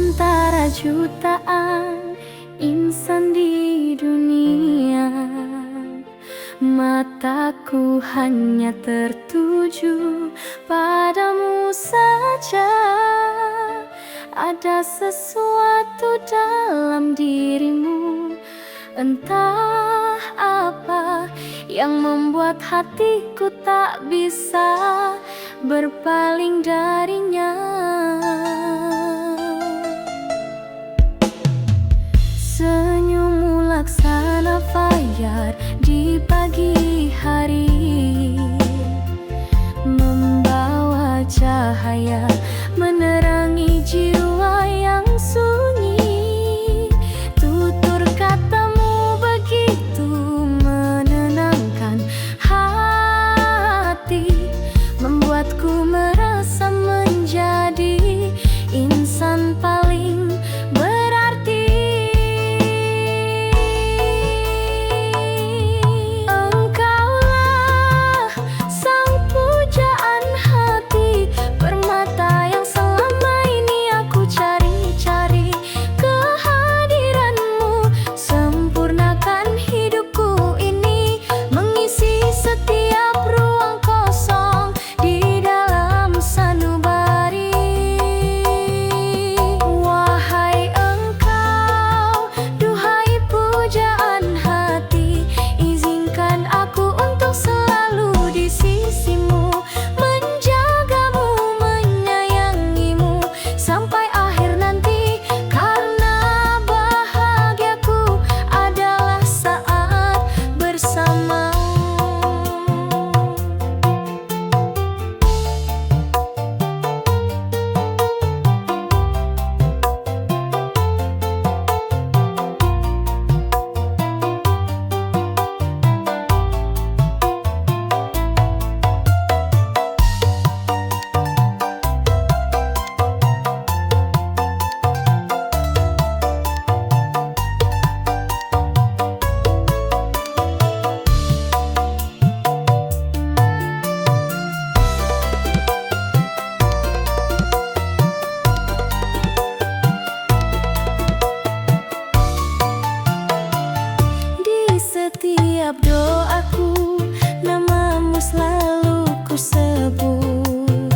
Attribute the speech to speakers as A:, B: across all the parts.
A: antara jutaan insan di dunia, mataku hanya tertuju padamu saja. Ada sesuatu dalam dirimu, entah apa yang membuat hatiku tak bisa berpaling darinya. Senyummu laksana fajar di pagi hari, membawa cahaya menerangi jiwa yang sunyi. Tutur katamu begitu menenangkan hati, membuatku merasa menjadi insan paling berarti. Engkaulah sang pujaan hati, permata yang selama ini aku cari-cari. Kehadiranmu sempurnakan hidupku ini, mengisi setiap ruang kosong di dalam sanubari. Wahai engkau, duhai pujaan hati, izinkan aku untuk selalu di sisimu, menjagamu, menyayangimu sampai akhir nanti. Karena bahagiaku adalah saat bersamamu. Di setiap doaku, namamu selalu ku sebut.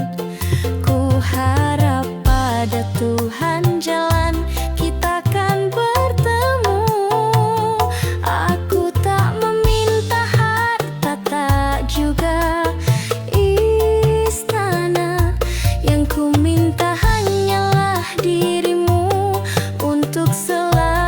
A: Ku harap pada Tuhan jalan kita kan bertemu. Aku tak meminta harta, tak juga istana. Yang ku minta hanyalah dirimu untuk selamanya.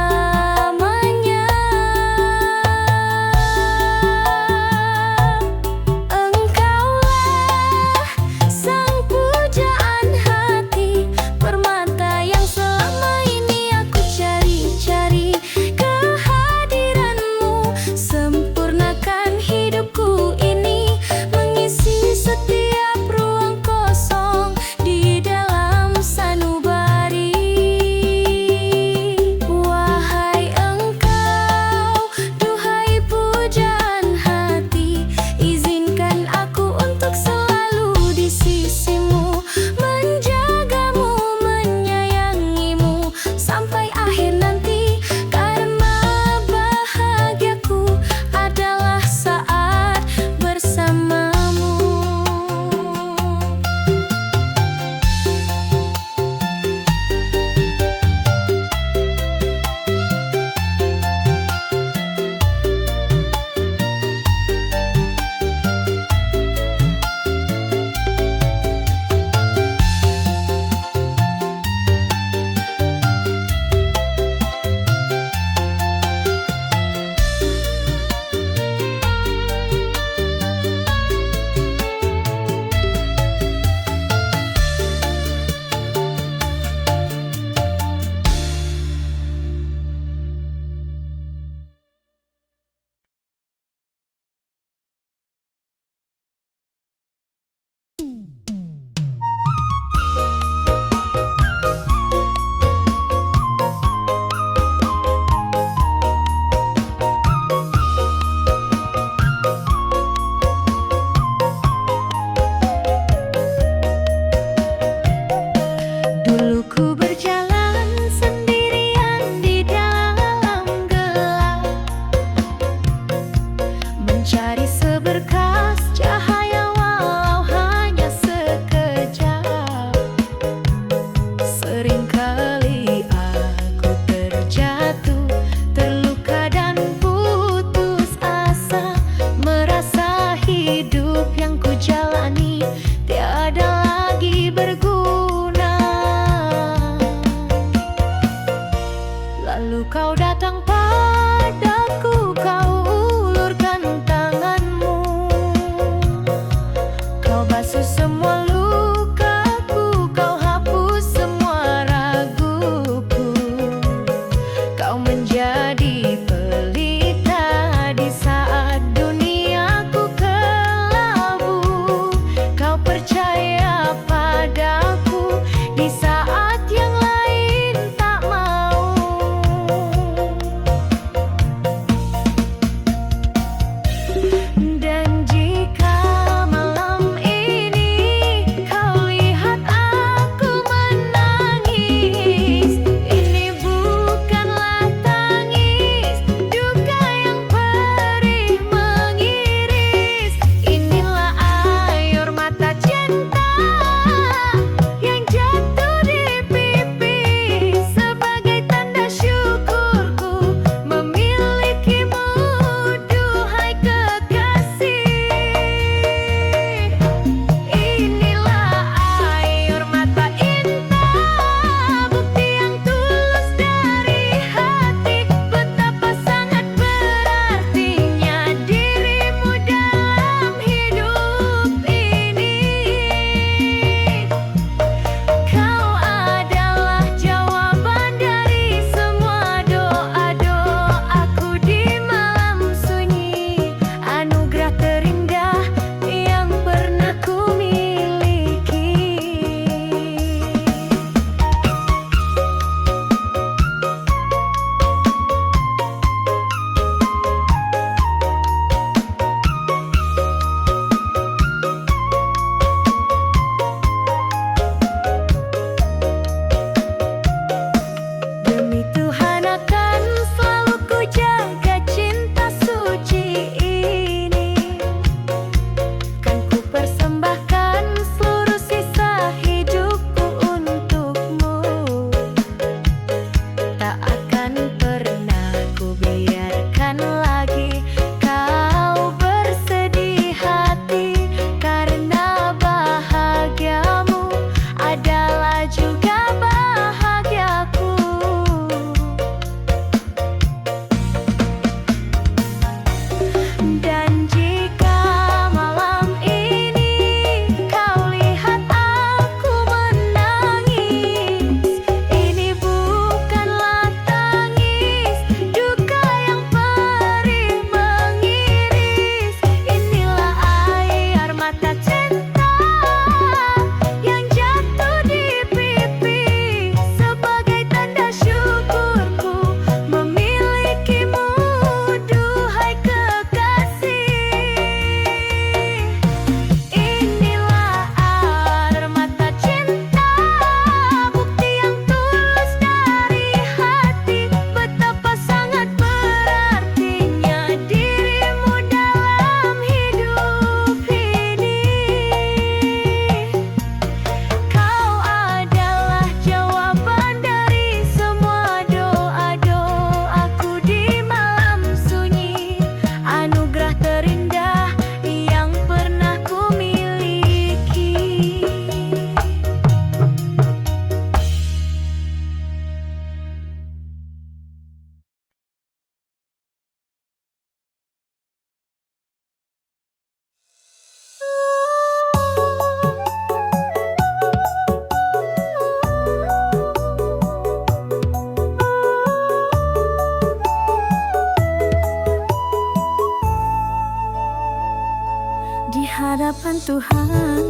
A: hadapan Tuhan,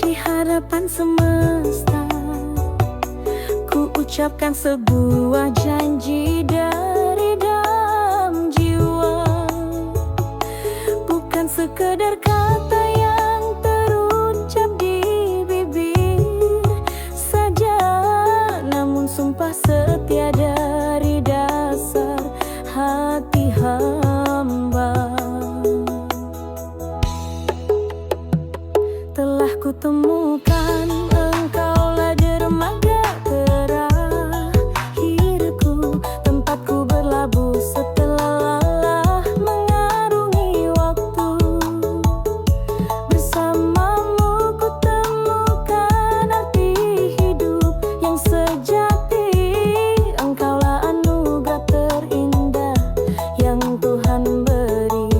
A: di hadapan semesta, ku ucapkan sebuah janji dari dalam jiwa. Bukan sekedar kata yang terucap di bibir saja, namun sumpah setia dari dasar hati hamba. Telah kutemukan engkaulah dermaga terakhirku, tempatku berlabuh setelah lelah mengarungi waktu. Bersamamu ku temukan arti hidup yang sejati. Engkaulah anugerah terindah yang Tuhan beri.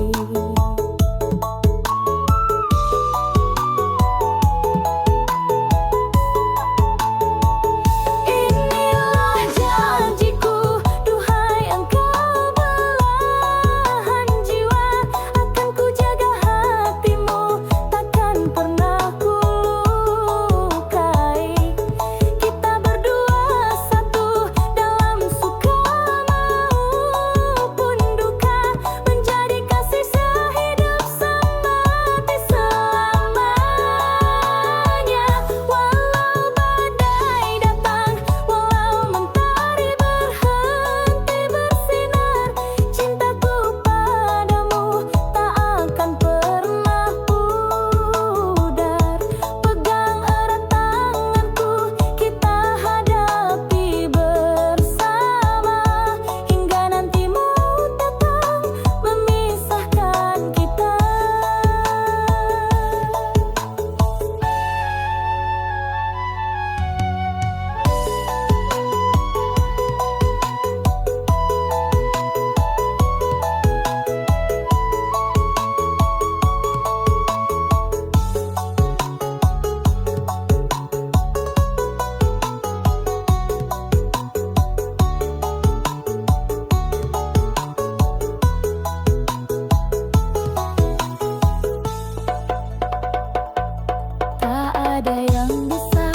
A: Ada yang bisa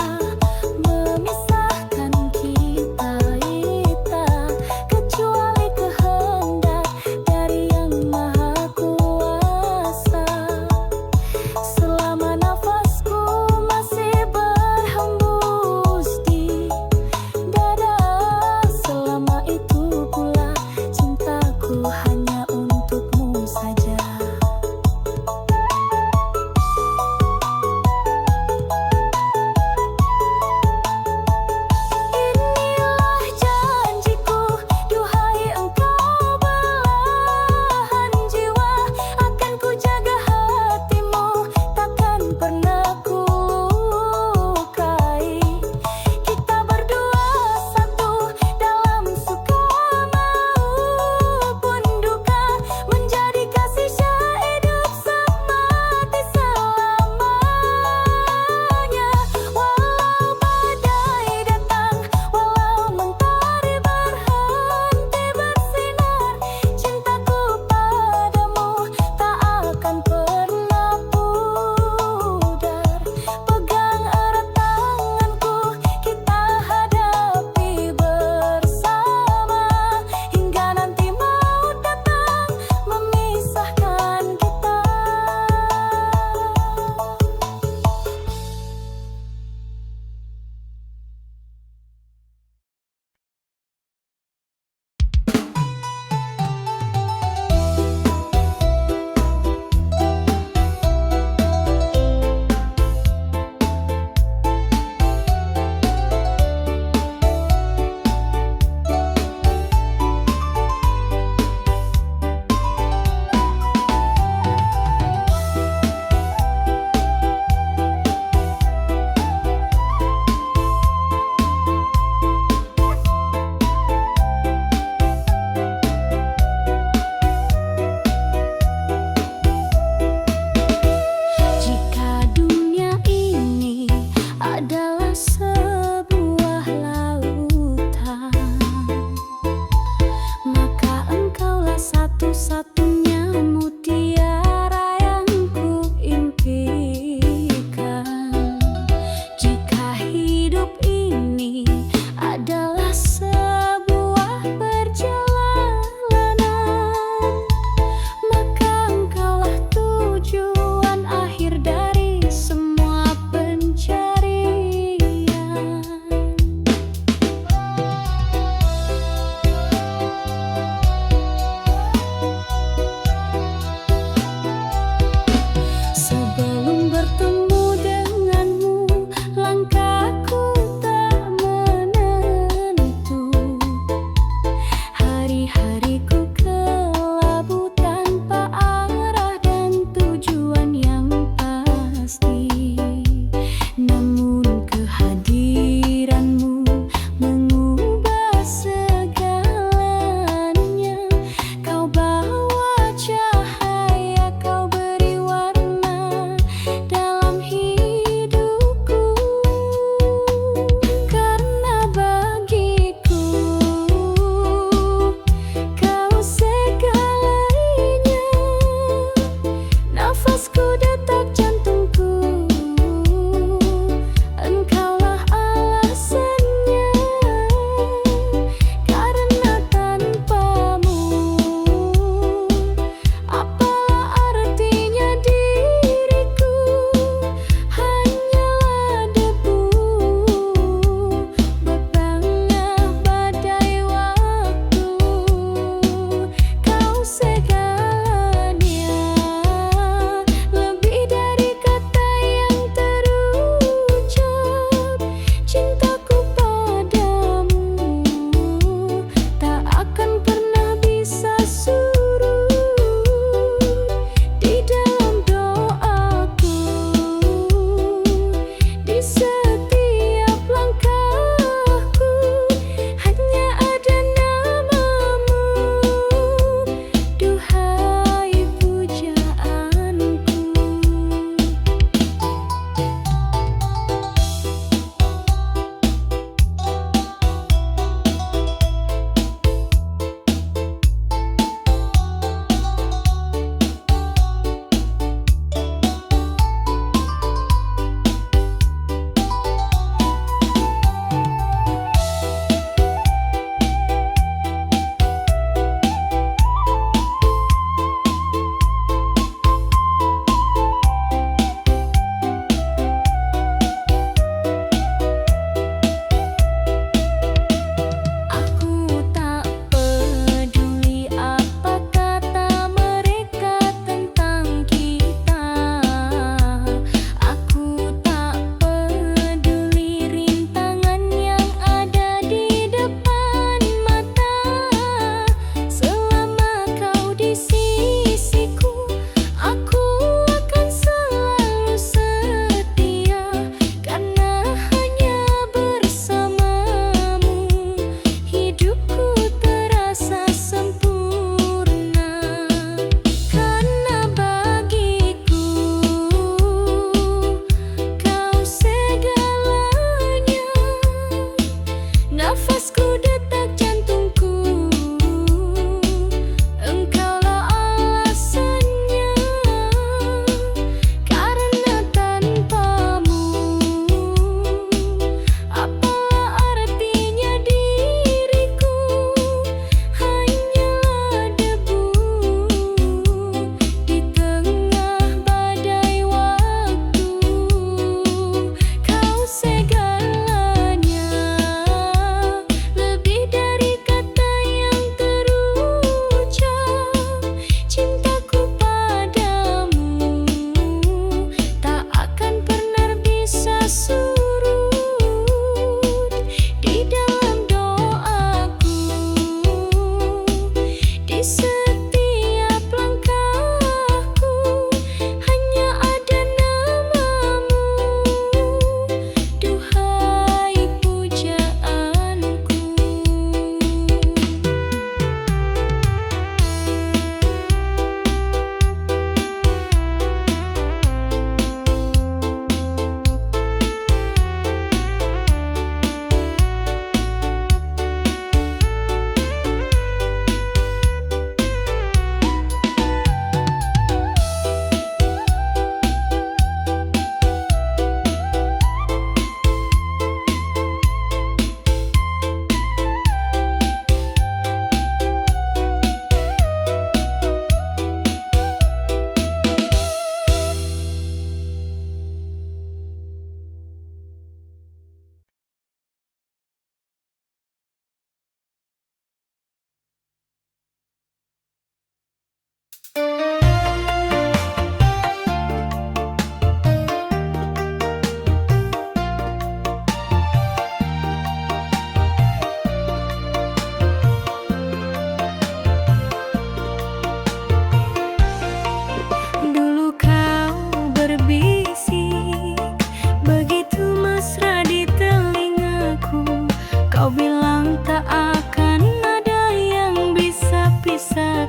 A: memisahkan kita kecuali kehendak dari Yang Maha Kuasa. Selama nafasku masih berhembus di dada, selama itu pula cintaku hanya untukmu saja. Pun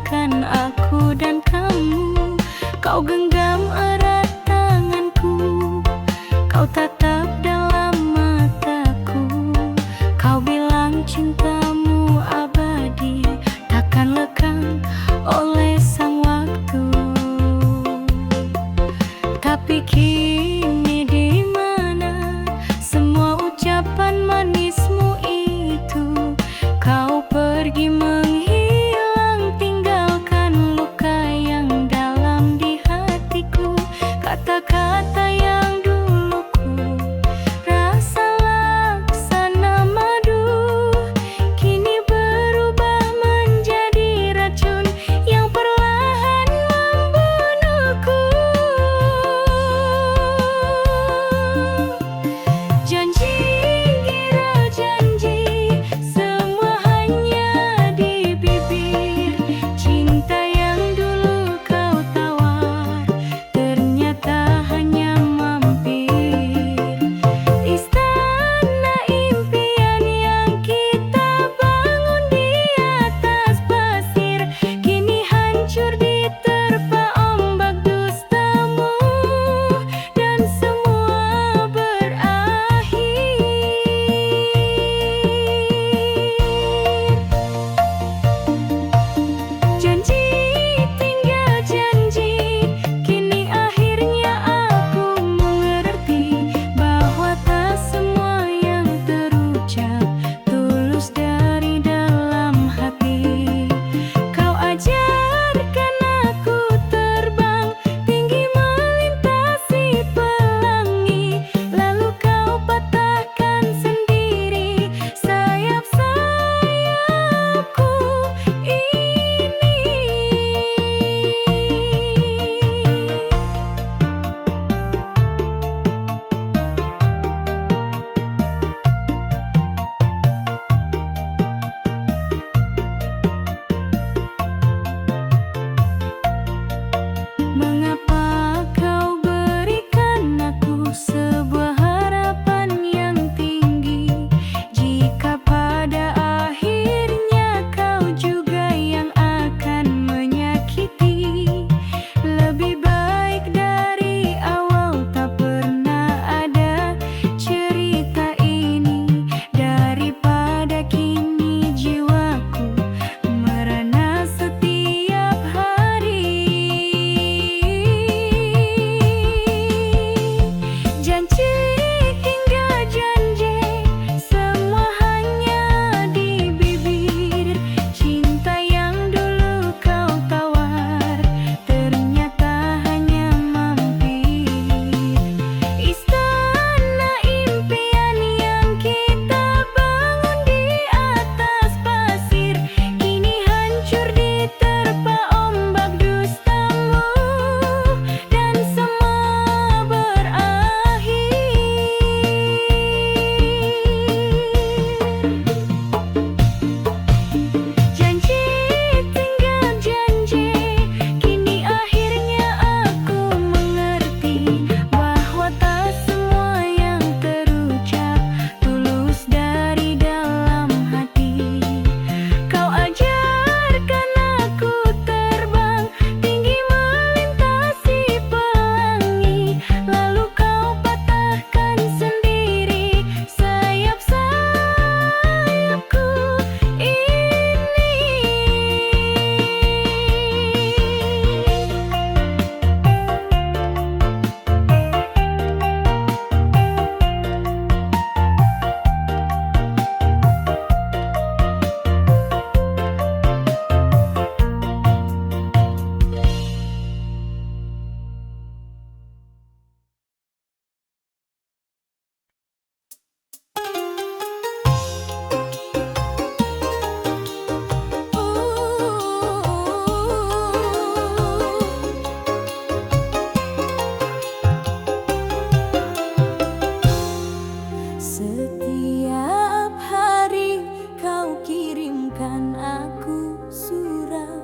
A: memisahkan aku dan kamu. Kau genggam erat tanganku, kau tatap dalam mataku. Kau bilang cintamu abadi, takkan lekang oleh sang waktu. Tapi kini di mana semua ucapan manismu itu? Kau pergi menghilang, tinggalkan luka yang dalam di hatiku. Kata-kata yang dulu ku rasa laksana madu, kini berubah menjadi racun yang perlahan membunuhku. Janji kira janji, semua hanya di bibir. Cinta yang dulu kau tawar, ternyata hanya mampir. Istana impian yang kita bangun di atas pasir, kini hancur diterpa ombak dustamu, dan semua berakhir. Janji tinggal janji, kini akhirnya aku mengerti bahwa tak semua yang terucap tulus dari dalam hati. Kau ajarkan aku terbang tinggi melintasi pelangi, lalu kau patahkan sendiri sayap-sayapku ini. Mengapa kau berikan aku sebuah harapan yang tinggi, jika pada akhirnya kau juga yang akan menyakiti? Lebih baik dari awal tak pernah ada cerita ini, daripada kini jiwaku merana setiap hari. Janji hingga janji, semua hanya di bibir. Cinta yang dulu kau tawar, ternyata hanya mampir. Istana impian yang kita bangun di atas pasir, kini hancur diterpa ombak dustamu, dan semua berakhir. Janji tinggal janji, kini akhirnya aku mengerti bahwa tak semua yang terucap tulus dari dalam hati. Kau ajarkan aku terbang tinggi melintasi pelangi, lalu kau patahkan sendiri sayap-sayapku ini. Setiap hari kau kirimkan aku surat,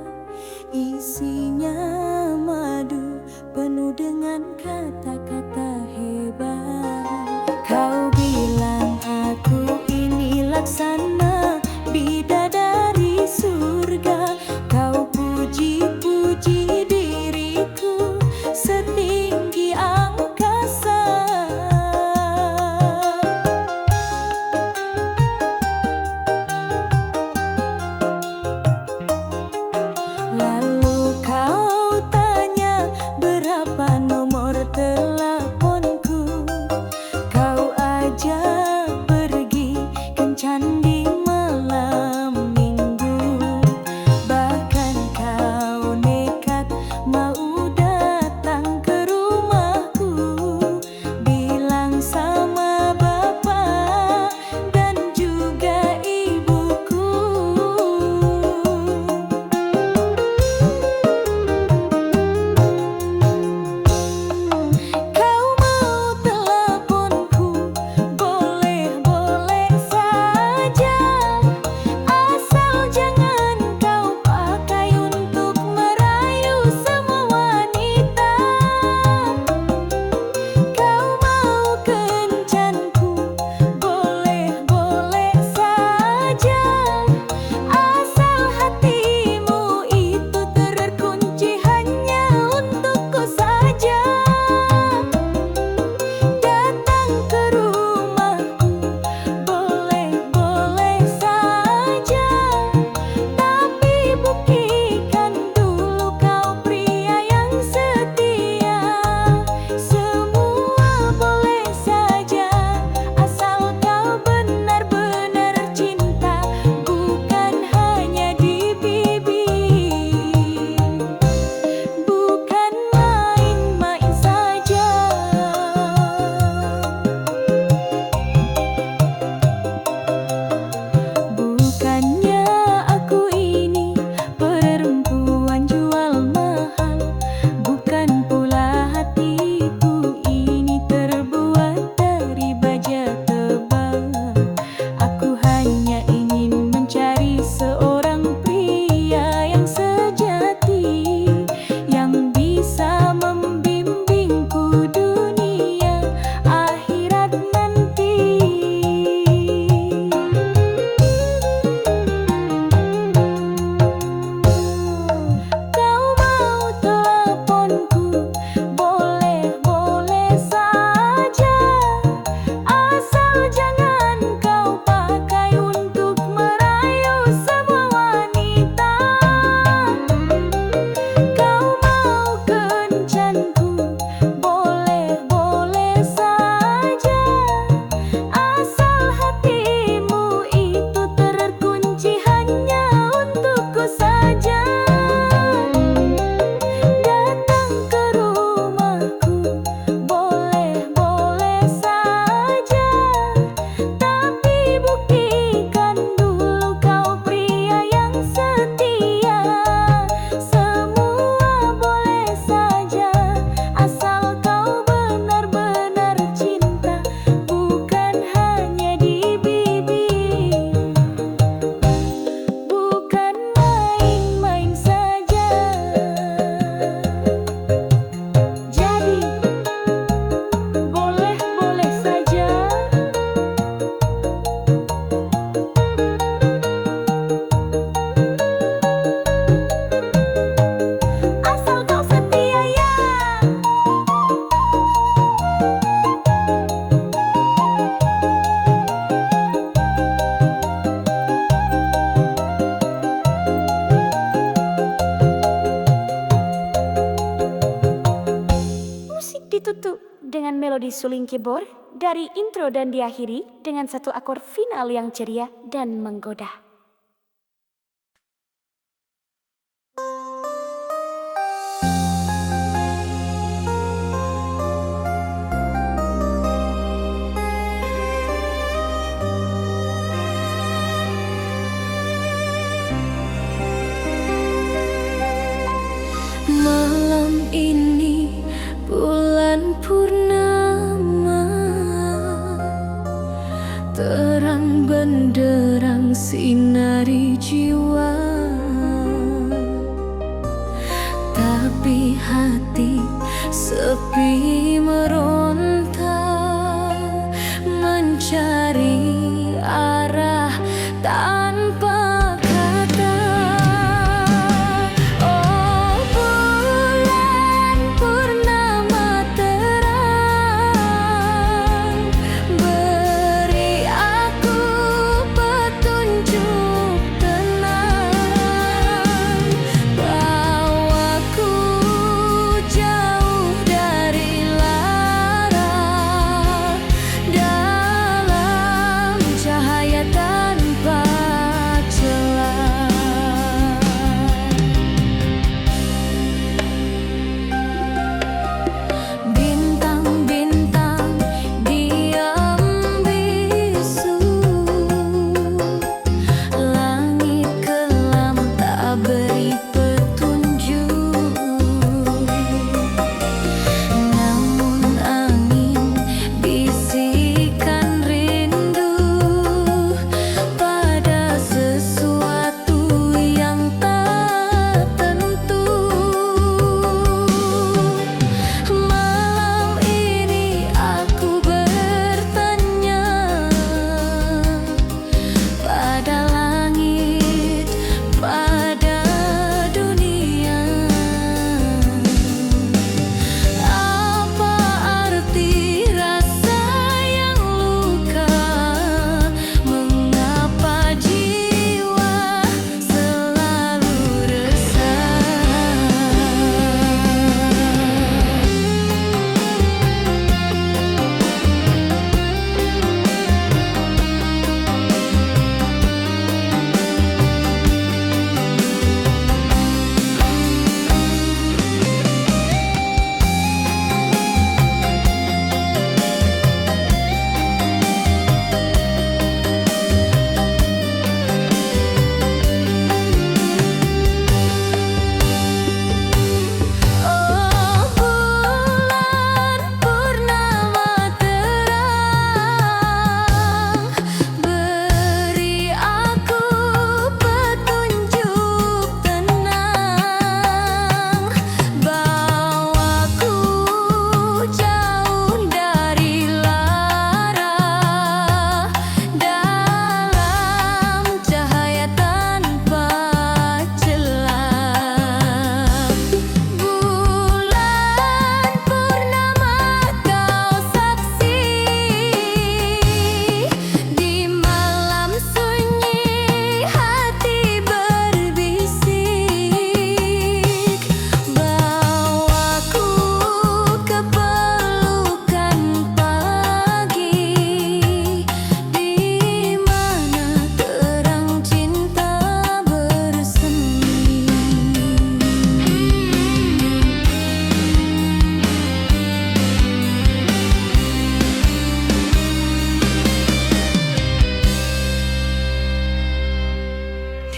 A: isinya madu penuh dengan kata-kata hebat. Kau bilang aku ini laksana bidadari surga. Kau puji ditutup dengan melodi suling keyboard dari intro dan diakhiri dengan satu akor final yang ceria dan menggoda.
B: Malam ini bulan purnama, terang benderang sinari jiwa, tapi hati sepi meronta, mencari arah tanpa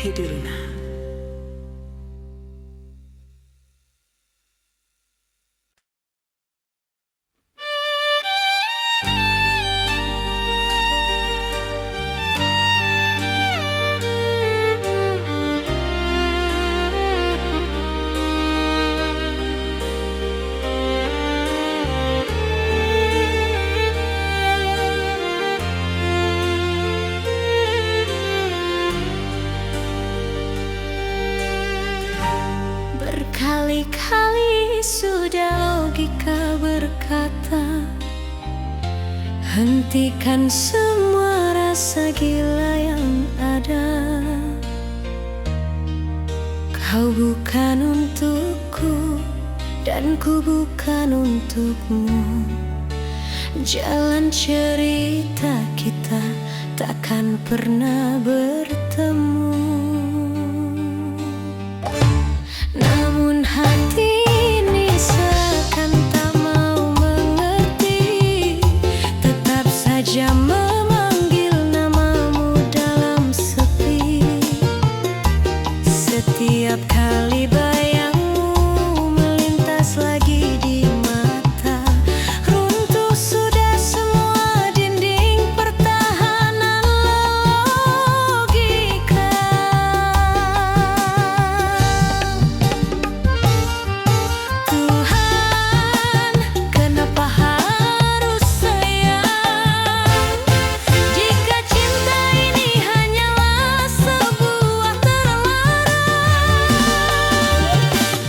C: tidur na.
B: Berkali-kali sudah logika berkata, hentikan semua rasa gila yang ada. Kau bukan untukku, dan ku bukan untukmu. Jalan cerita kita takkan pernah bertemu. Namun hati ini seakan tak mau mengerti, tetap saja memanggil namamu dalam sepi. Setiap kali bayangmu melintas lagi di mata, runtuh sudah semua dinding pertahanan logika. Tuhan, kenapa harus sayang? Jika cinta ini hanyalah sebuah terlarang,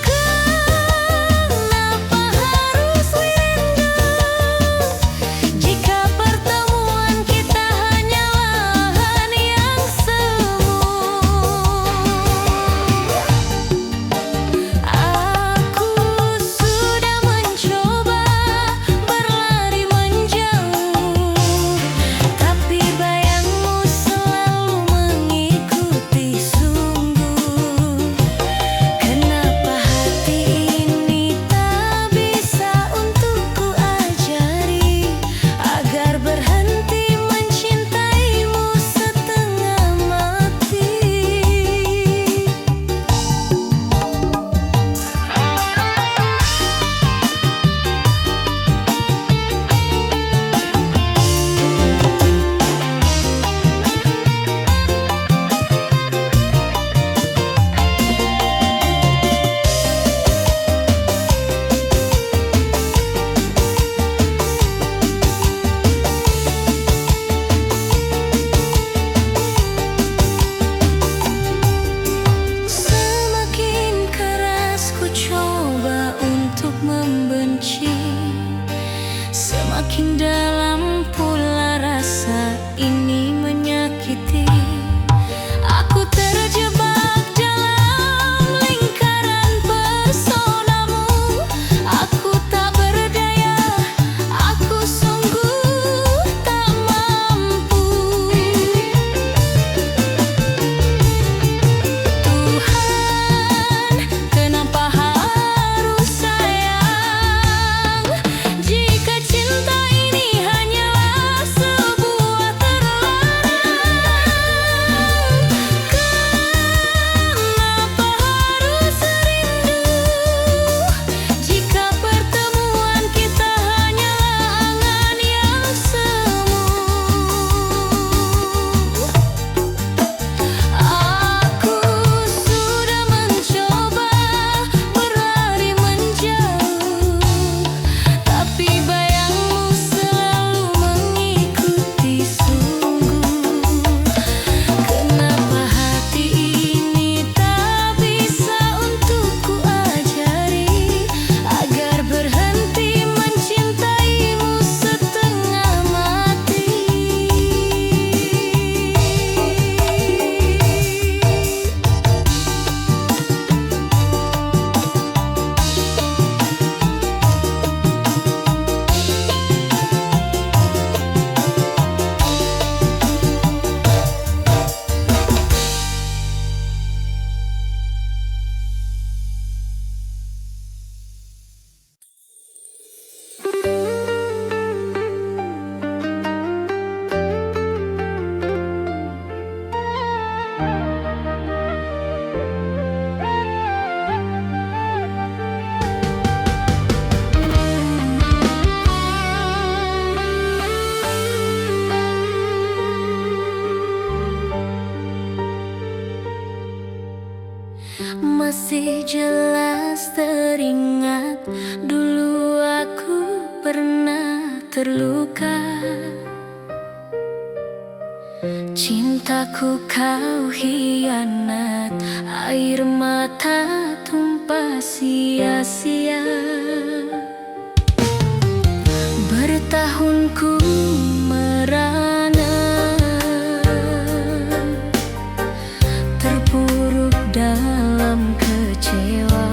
B: kenapa harus rindu? Jika pertemuan kita hanyalah yang semu. Aku sudah mencoba berlari menjauh, tapi bayangmu selalu mengikuti sungguh. Kenapa hati ini tak bisa untukku ajari, agar berhenti mencintaimu setengah mati. Semakin keras ku coba untuk membenci, semakin dalam pula rasa ini menyakiti. Aku terjebak dalam lingkaran pesonamu. Aku tak berdaya, aku sungguh tak mampu. Tuhan, kenapa harus sayang? Jika cinta ini hanyalah sebuah terlarang, kenapa harus rindu? Jika pertemuan kita hanyalah angan yang semu. Aku sudah mencoba berlari menjauh, tapi bayangmu selalu mengikuti sungguh. Kenapa hati ini tak bisa untukku ajari, agar berhenti mencintaimu setengah mati. Masih jelas teringat, dulu aku pernah terluka. Cintaku kau hianat, air mata tumpah sia-sia. Bertahun ku merana, terpuruk dalam kecewa.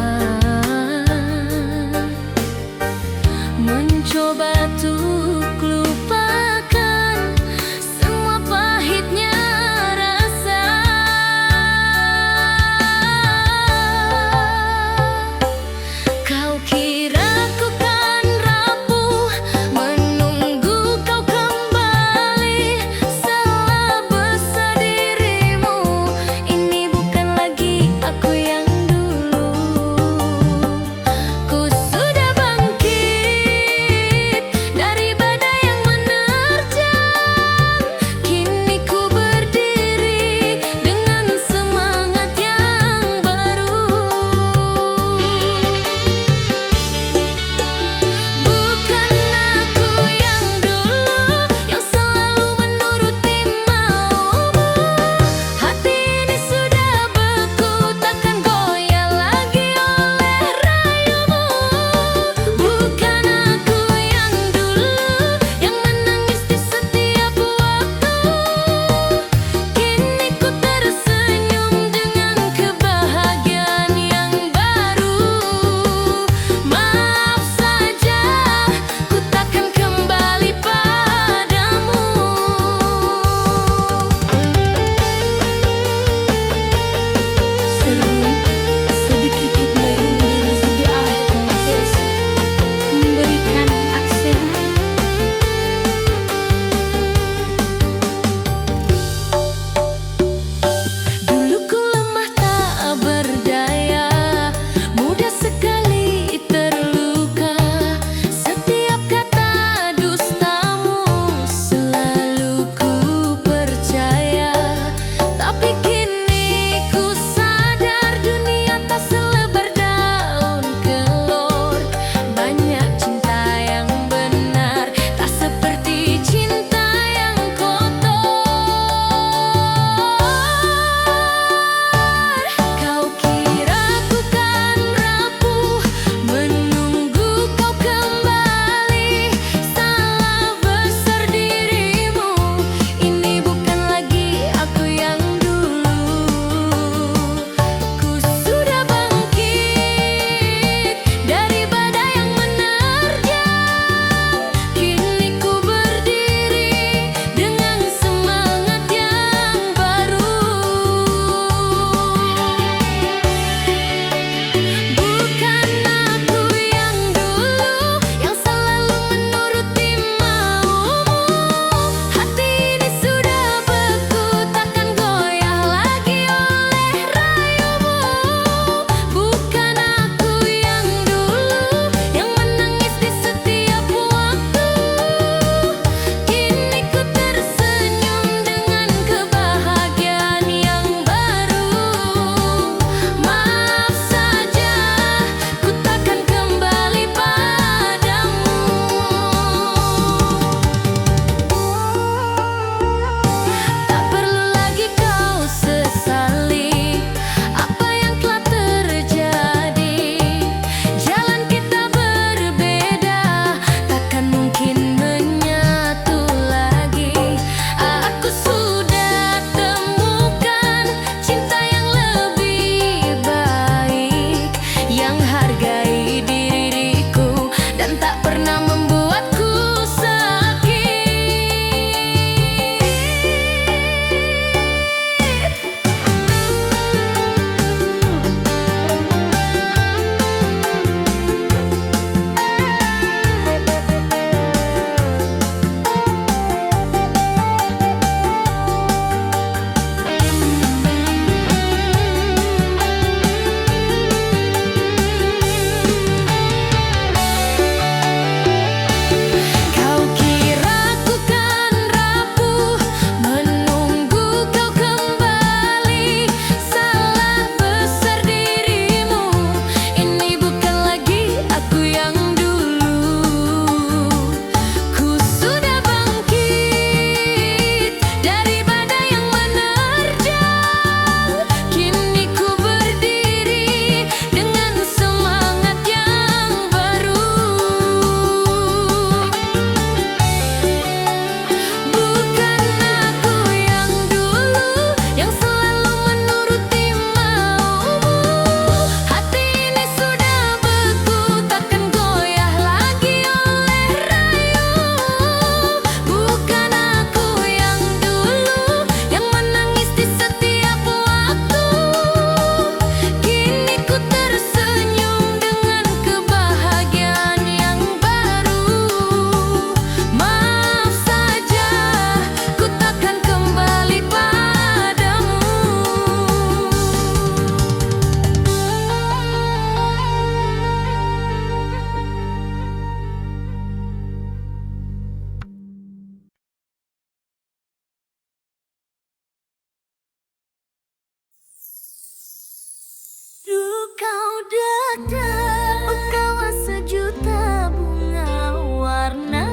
B: datang. Oh kawan sejuta bunga warna,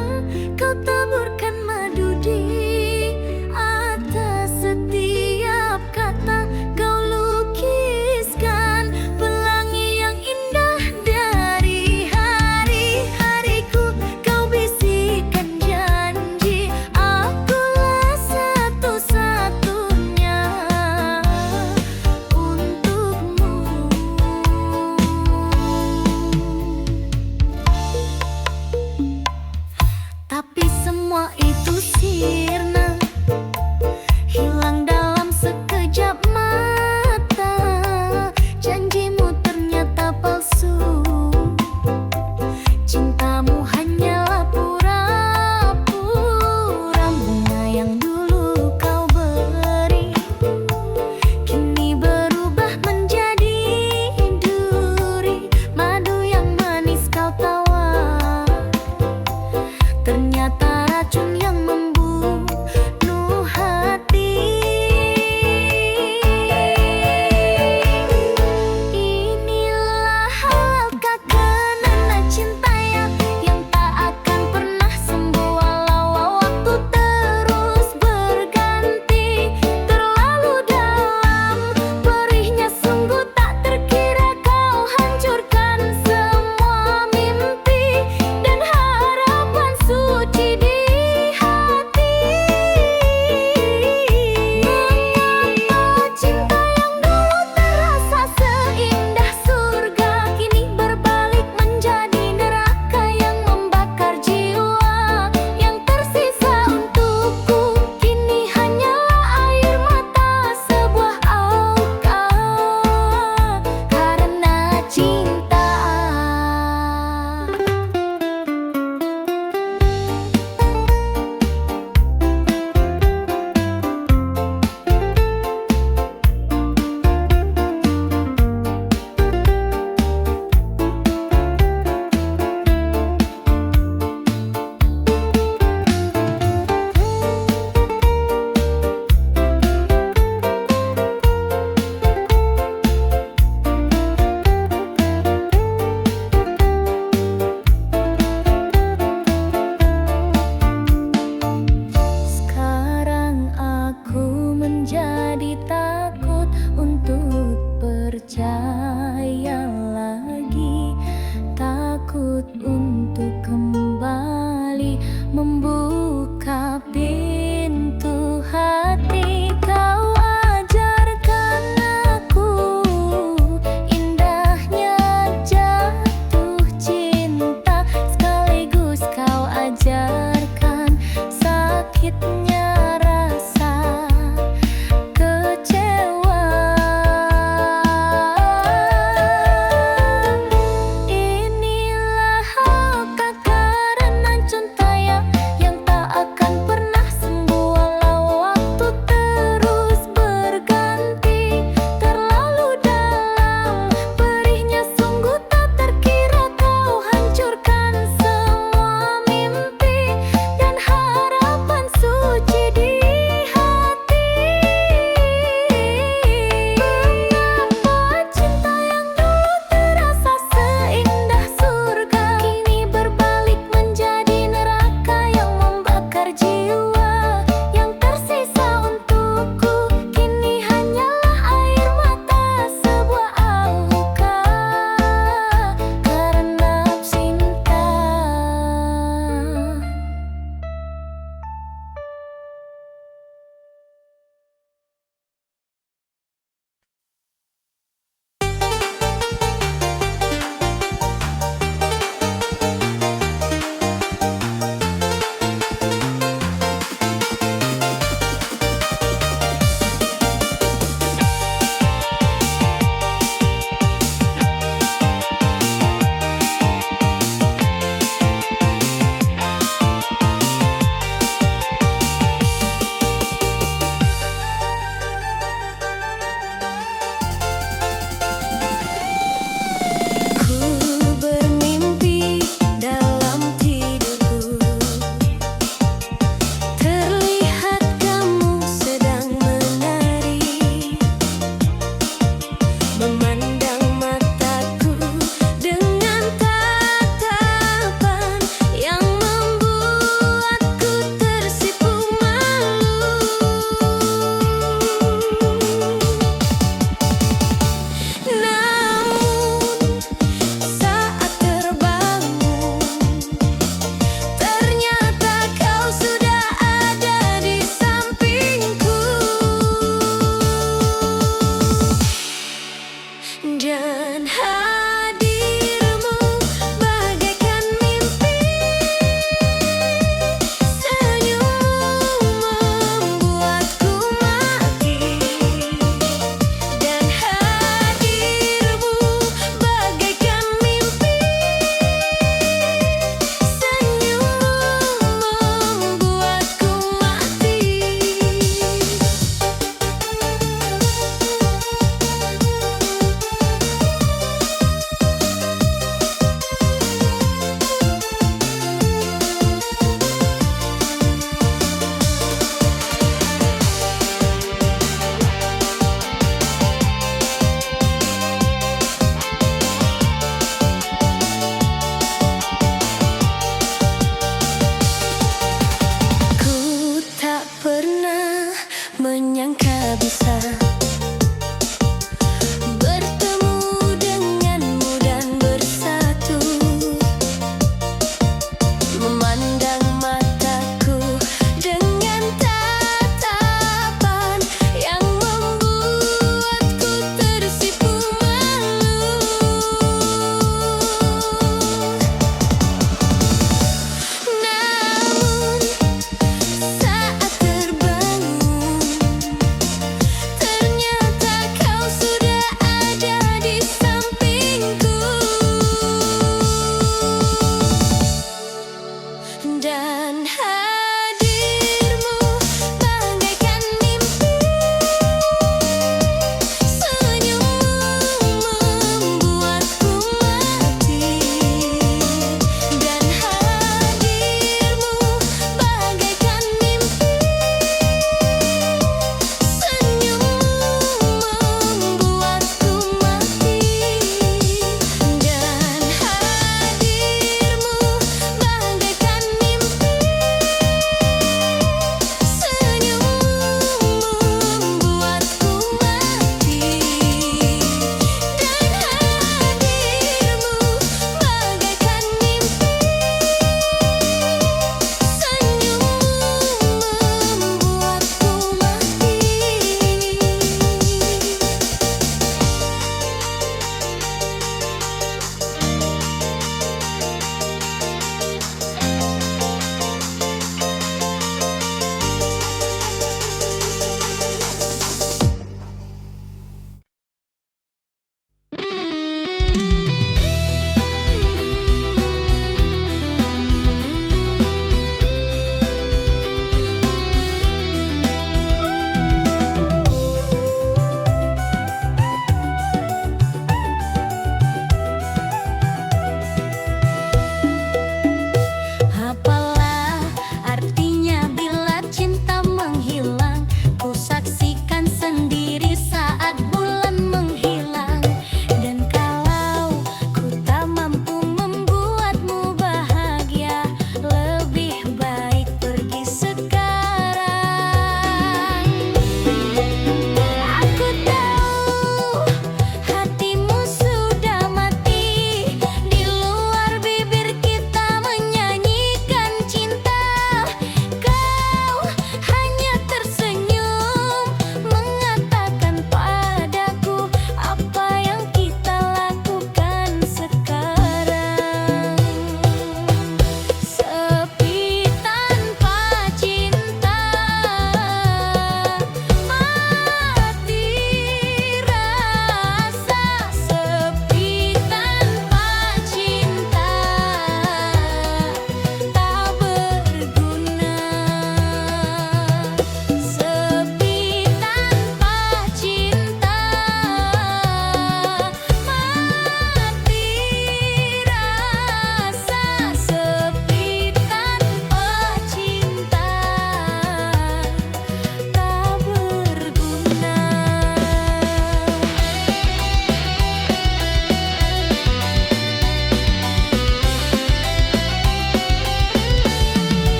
B: kau taburkan madu di atas setiap kata. Kau lukiskan pelangi yang indah dari hari-hariku. Kau bisikan janji, akulah satu-satunya untukmu. Tapi semua itu sirna, hilang dalam sekejap mata. Janjimu ternyata palsu, cintamu hanyalah pura-pura. Bunga yang dulu kau beri kini berubah menjadi duri. Madu yang manis kau tawar, ternyata racun yang membunuh hati. Inilah halkah kenana cinta yang tak akan pernah sembuh walau waktu terus berganti. Terlalu dalam, perihnya sungguh tak terkira. Kau hancurkan semua mimpi dan harapan suci di hati. Mengapa cinta yang dulu terasa seindah surga kini berbalik menjadi neraka yang membakar jiwa. Yang tersisa untukku kini hanyalah air mata sebuah auka karena cinta. Sekarang aku menjadi takut untuk percaya lagi, takut untuk